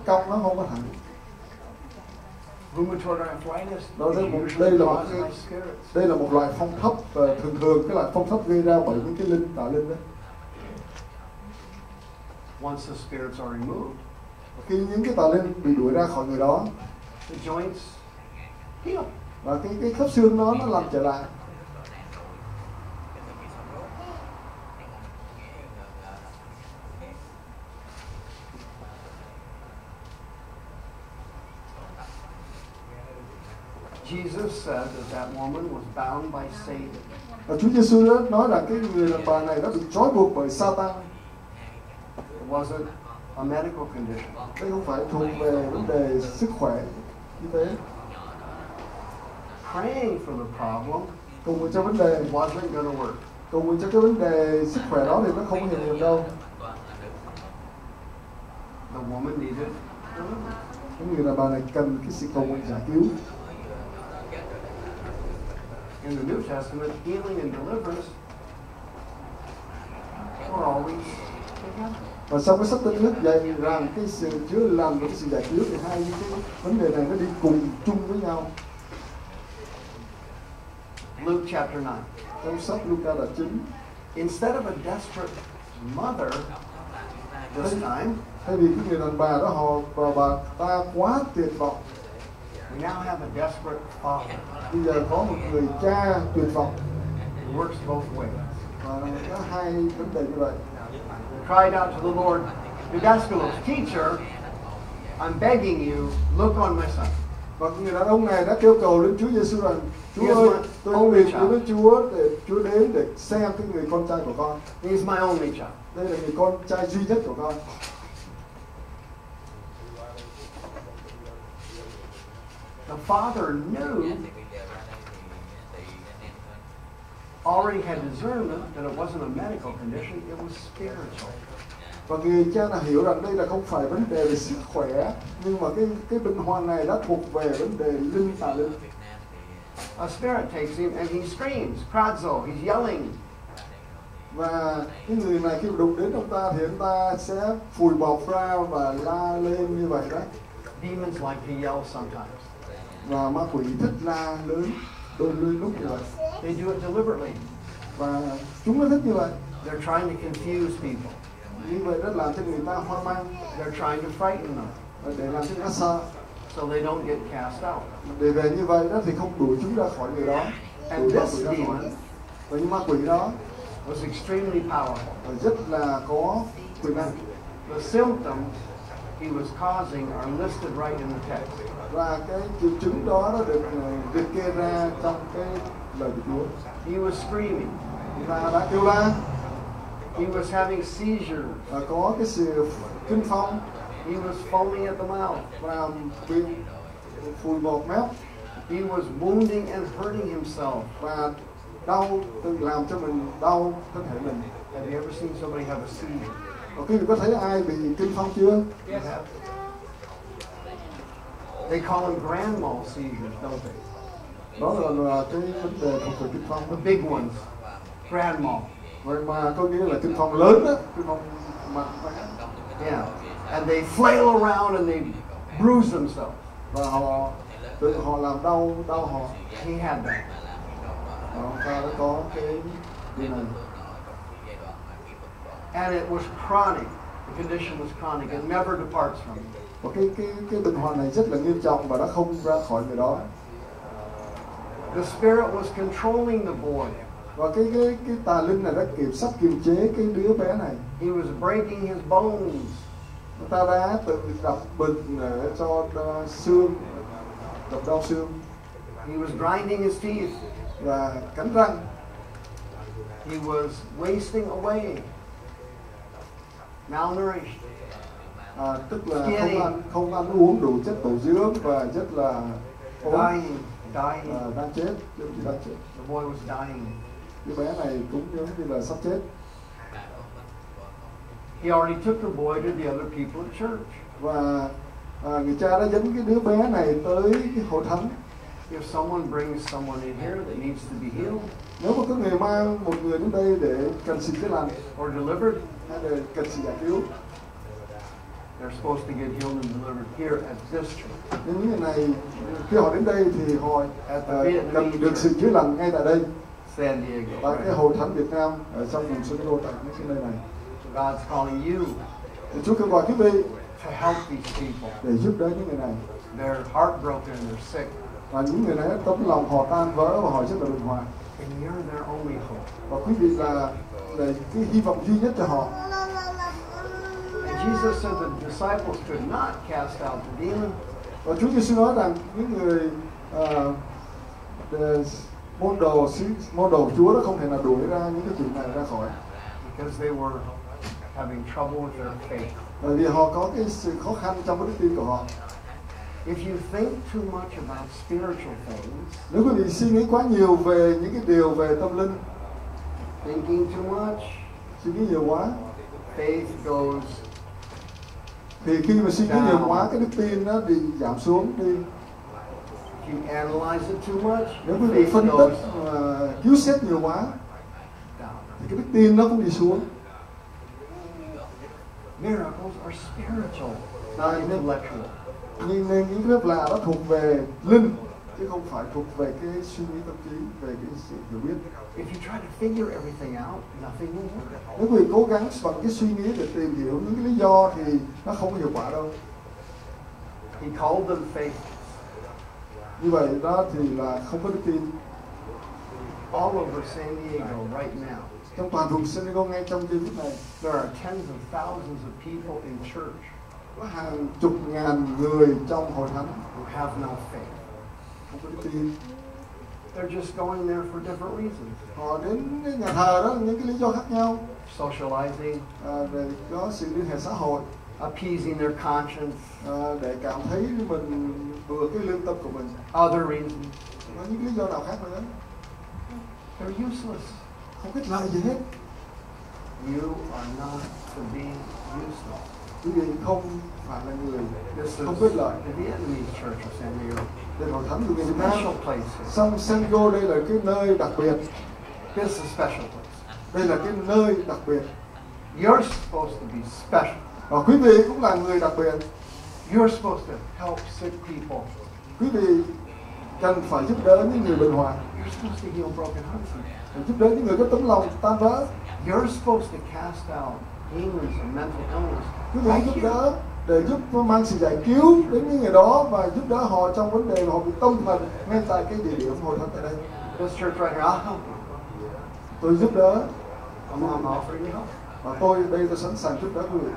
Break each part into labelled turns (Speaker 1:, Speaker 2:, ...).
Speaker 1: cong, nó không có thẳng.
Speaker 2: Rheumatoid arthritis.
Speaker 1: Đây là một loại phong thấp, và thường cái loại phong thấp gây ra bởi những cái tà linh đó.
Speaker 2: Once the spirits are removed,
Speaker 1: khi những cái tà linh bị đuổi ra khỏi người đó,
Speaker 2: the joints heal.
Speaker 1: Và cái khớp xương nó làm trở lại.
Speaker 2: Jesus said that woman was bound by Satan.
Speaker 1: Và Chúa Giêsu đó nói rằng cái người đàn bà này đã bị trói buộc bởi Satan.
Speaker 2: It wasn't a medical condition.
Speaker 1: Đây không phải thuộc về vấn đề sức khỏe như thế.
Speaker 2: Praying for the problem
Speaker 1: cầu nguyện cho vấn đề
Speaker 2: wasn't going to work.
Speaker 1: Cầu nguyện cho cái vấn đề sức khỏe đó thì nó không hiệu nghiệm đâu.
Speaker 2: The woman needed
Speaker 1: cái người đàn bà này cần cái sự cầu nguyện giải cứu.
Speaker 2: In the New Testament, healing and deliverance were always together.
Speaker 1: Và trong cái sách Tân Ước dạy rằng cái sự chữa lành và cái sự giải cứu thì hai cái vấn đề này nó đi cùng chung với nhau.
Speaker 2: Luke chapter 9.
Speaker 1: Trong sách Luca đoạn 9.
Speaker 2: Instead of a desperate mother this time,
Speaker 1: thay vì cái người đàn bà đó và bà ta quá tuyệt vọng,
Speaker 2: we now have a desperate father.
Speaker 1: Bây giờ có một người cha tuyệt vọng.
Speaker 2: It works both ways.
Speaker 1: Và có hai vấn đề như vậy.
Speaker 2: Cried out to the Lord, Didaskalos, teacher, I'm begging you, look on my son.
Speaker 1: Và người đàn ông này đã kêu cầu đến Chúa Giêsu rằng, Chúa ơi, tôi nguyện đến với Chúa để Chúa đến để xem cái người con trai của con.
Speaker 2: He's my only child.
Speaker 1: Đây là người con trai duy nhất của con.
Speaker 2: The father knew, already had discernment that it wasn't a medical condition, it was spiritual.
Speaker 1: Và người cha là hiểu rằng đây là không phải vấn đề về sức khỏe, nhưng mà cái bệnh hoạn này đã thuộc về vấn đề linh tà linh.
Speaker 2: A spirit takes him and he screams, kradzo, he's yelling.
Speaker 1: Và cái người này khi đụng đến ông ta thì ông ta sẽ phủi bọt ra và la lên như vậy đó.
Speaker 2: Demons like to yell sometimes.
Speaker 1: Và ma quỷ thích la lớn đôi lúc như vậy.
Speaker 2: They do it deliberately.
Speaker 1: Và chúng nó thích như vậy.
Speaker 2: They're trying to confuse people.
Speaker 1: Như vậy đó làm cho người ta hoang mang.
Speaker 2: They're trying to frighten them.
Speaker 1: Để làm cho người ta sợ.
Speaker 2: So they don't get cast out.
Speaker 1: Để về như vậy đó thì không đuổi chúng ra khỏi người đó.
Speaker 2: And this demon,
Speaker 1: và những ma quỷ đó
Speaker 2: was extremely powerful.
Speaker 1: Và rất là có quyền năng.
Speaker 2: The symptoms he was causing are listed right in the text.
Speaker 1: Và cái triệu chứng đó nó được liệt kê ra trong cái lời của Chúa.
Speaker 2: He was screaming.
Speaker 1: Và đã kêu la.
Speaker 2: He was having seizures.
Speaker 1: Và có cái sự kinh phong.
Speaker 2: He was foaming at the mouth.
Speaker 1: Và bị phùi bọt mép.
Speaker 2: He was wounding and hurting himself.
Speaker 1: Và đau, tự làm cho mình đau thân thể mình.
Speaker 2: Have you ever seen somebody have a seizure?
Speaker 1: Và quý vị có thấy ai bị kinh phong chưa?
Speaker 2: Yes. They call them grand mal seizures, don't they?
Speaker 1: Đó là cái vấn đề không phải kinh phong.
Speaker 2: The big ones, grand mal.
Speaker 1: Vậy mà có nghĩa là kinh phong lớn đó, kinh phong mạnh.
Speaker 2: Yeah, and they flail around and they bruise themselves.
Speaker 1: Và họ làm đau họ.
Speaker 2: He had that.
Speaker 1: Ông ta đã có cái điều này.
Speaker 2: And it was chronic. The condition was chronic. It never departs from it.
Speaker 1: Và cái bệnh hoạn này rất là nghiêm trọng và đã không ra khỏi người đó.
Speaker 2: The spirit was controlling the boy.
Speaker 1: Và cái tà linh này đã kiềm chế cái đứa bé này.
Speaker 2: He was breaking his bones.
Speaker 1: Người ta đã tự đập bệnh cho xương, đập đau xương.
Speaker 2: He was grinding his teeth.
Speaker 1: Và cắn răng.
Speaker 2: He was wasting away. Malnourished.
Speaker 1: Tức là không ăn uống đủ chất bổ dưỡng và rất là
Speaker 2: dying.
Speaker 1: Đang chết.
Speaker 2: The boy was dying.
Speaker 1: Đứa bé này cũng giống như là sắp chết.
Speaker 2: He already took the boy to the other people at church.
Speaker 1: Và người cha đã dẫn cái đứa bé này tới cái hội thánh.
Speaker 2: If someone brings someone in here that needs to be healed,
Speaker 1: nếu mà có người mang một người đến đây để cần sự chữa lành,
Speaker 2: or delivered,
Speaker 1: hay là cần sự giải cứu,
Speaker 2: they're supposed to get healed and delivered here at this church.
Speaker 1: Nên những người này khi họ đến đây thì họ cần được sự chữa lành ngay tại đây.
Speaker 2: San Diego.
Speaker 1: Tại cái hội thánh Việt Nam ở trong vùng San Diego tại những cái nơi này.
Speaker 2: God's calling you
Speaker 1: Thì Chúa kêu gọi quý vị
Speaker 2: to help these people.
Speaker 1: để giúp đỡ những người này.
Speaker 2: They're heartbroken and they're sick.
Speaker 1: Và những người này tấm lòng họ tan vỡ và họ rất là bình hòa.
Speaker 2: And you're their only hope.
Speaker 1: Và quý vị là cái hy vọng duy nhất cho họ.
Speaker 2: And Jesus said the disciples could not cast out the demon.
Speaker 1: Và Chúa Giêsu nói rằng những người môn đồ Chúa đó không thể nào đuổi ra những cái chuyện này ra khỏi.
Speaker 2: Because they were having trouble with their faith.
Speaker 1: Bởi vì họ có cái sự khó khăn trong cái đức tin của họ.
Speaker 2: If you think too much about spiritual things,
Speaker 1: Nếu quý vị suy nghĩ quá nhiều về những cái điều về tâm linh,
Speaker 2: thinking too much,
Speaker 1: suy nghĩ nhiều quá,
Speaker 2: faith goes.
Speaker 1: thì khi mà suy nghĩ nhiều quá, cái đức tin nó bị giảm xuống đi.
Speaker 2: If you analyze it too much,
Speaker 1: Nếu quý vị phân tích, cứu xét nhiều quá, thì cái đức tin nó cũng đi xuống.
Speaker 2: Miracles are spiritual, not intellectual.
Speaker 1: Nhưng nên những phép lạ đó thuộc về linh, chứ không phải thuộc về cái suy nghĩ tâm trí, về cái sự hiểu biết.
Speaker 2: If you try to figure everything out, nothing will work.
Speaker 1: Nếu quý vị cố gắng bằng cái suy nghĩ để tìm hiểu những cái lý do thì nó không có hiệu quả đâu.
Speaker 2: He called them faith.
Speaker 1: Như vậy đó thì là không có đức tin.
Speaker 2: All over San Diego right now,
Speaker 1: Trong toàn vùng San Diego ngay trong giây phút này,
Speaker 2: there are tens of thousands of people in church
Speaker 1: có hàng chục ngàn người trong hội thánh
Speaker 2: who have no faith.
Speaker 1: không có đức tin.
Speaker 2: They're just going there for different reasons.
Speaker 1: Họ đến cái nhà thờ đó những cái lý do khác nhau,
Speaker 2: Socializing,
Speaker 1: để có sự liên hệ xã hội,
Speaker 2: appeasing their conscience,
Speaker 1: để cảm thấy mình vừa cái lương tâm của mình.
Speaker 2: other reasons.
Speaker 1: Có những lý do nào khác nữa,
Speaker 2: They're useless.
Speaker 1: không ích lợi gì hết.
Speaker 2: You are not to be useless.
Speaker 1: Quý vị không phải là người
Speaker 2: This is
Speaker 1: không có ích lợi.
Speaker 2: the Vietnamese church of San Diego.
Speaker 1: Đây hội thánh của người Việt Nam.
Speaker 2: Special place.
Speaker 1: Song San Diego đây là cái nơi đặc biệt.
Speaker 2: This is a special place.
Speaker 1: Đây là cái nơi đặc biệt.
Speaker 2: You're supposed to be special.
Speaker 1: Và quý vị cũng là người đặc biệt.
Speaker 2: You're supposed to help sick people.
Speaker 1: Quý vị cần phải giúp đỡ những người bệnh hoạn,
Speaker 2: You're supposed to heal broken hearts.
Speaker 1: giúp đỡ những người có tấm lòng tan vỡ.
Speaker 2: You're supposed to cast out demons and mental illness.
Speaker 1: Quý vị giúp đỡ để giúp mang sự giải cứu đến những người đó và giúp đỡ họ trong vấn đề mà họ bị tâm thần ngay tại cái địa điểm hội thánh tại đây.
Speaker 2: This church right here, I'll help you.
Speaker 1: Tôi giúp đỡ
Speaker 2: I'm offering you help.
Speaker 1: và tôi sẵn sàng giúp đỡ quý vị.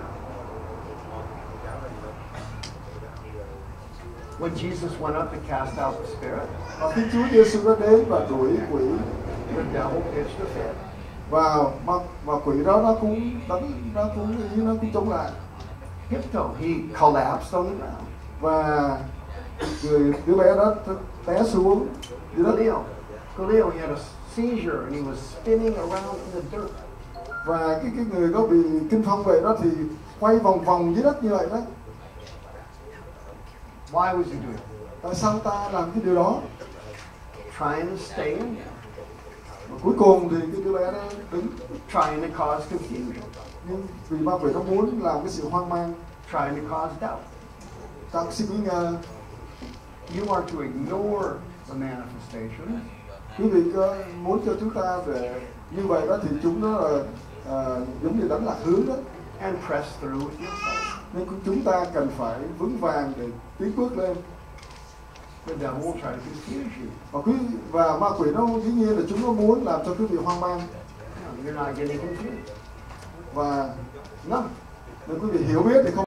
Speaker 2: When Jesus went up to cast out the spirit,
Speaker 1: Và khi Chúa Giêsu đã đến và đuổi quỷ
Speaker 2: the devil pitched a fit.
Speaker 1: và quỷ đó nó cũng chống lại
Speaker 2: Hypno, he collapsed on the ground.
Speaker 1: và đứa bé đó té xuống dưới đất.
Speaker 2: Galileo, he had a seizure and he was spinning around in the dirt.
Speaker 1: Và cái người đó bị kinh phong vậy đó thì quay vòng vòng dưới đất như vậy đó.
Speaker 2: Why was he doing it?
Speaker 1: Tại sao ta làm cái điều đó?
Speaker 2: Trying to stay in there.
Speaker 1: Và cuối cùng thì cái đứa bé đó đứng,
Speaker 2: Trying to cause confusion.
Speaker 1: nhưng vì ma quỷ nó muốn làm cái sự hoang mang,
Speaker 2: Trying to cause doubt.
Speaker 1: tạo sự nghi ngờ.
Speaker 2: You are to ignore the manifestation.
Speaker 1: Quý vị có muốn cho chúng ta để như vậy đó thì chúng nó là giống như đánh lạc hướng đó.
Speaker 2: And press through with your faith.
Speaker 1: Nên chúng ta cần phải vững vàng để tiến bước lên.
Speaker 2: The devil will try to confuse you.
Speaker 1: Và ma quỷ nó dĩ nhiên là chúng nó muốn làm cho quý vị hoang mang.
Speaker 2: No, you're not getting confused.
Speaker 1: Và
Speaker 2: No.
Speaker 1: nếu quý vị hiểu biết thì không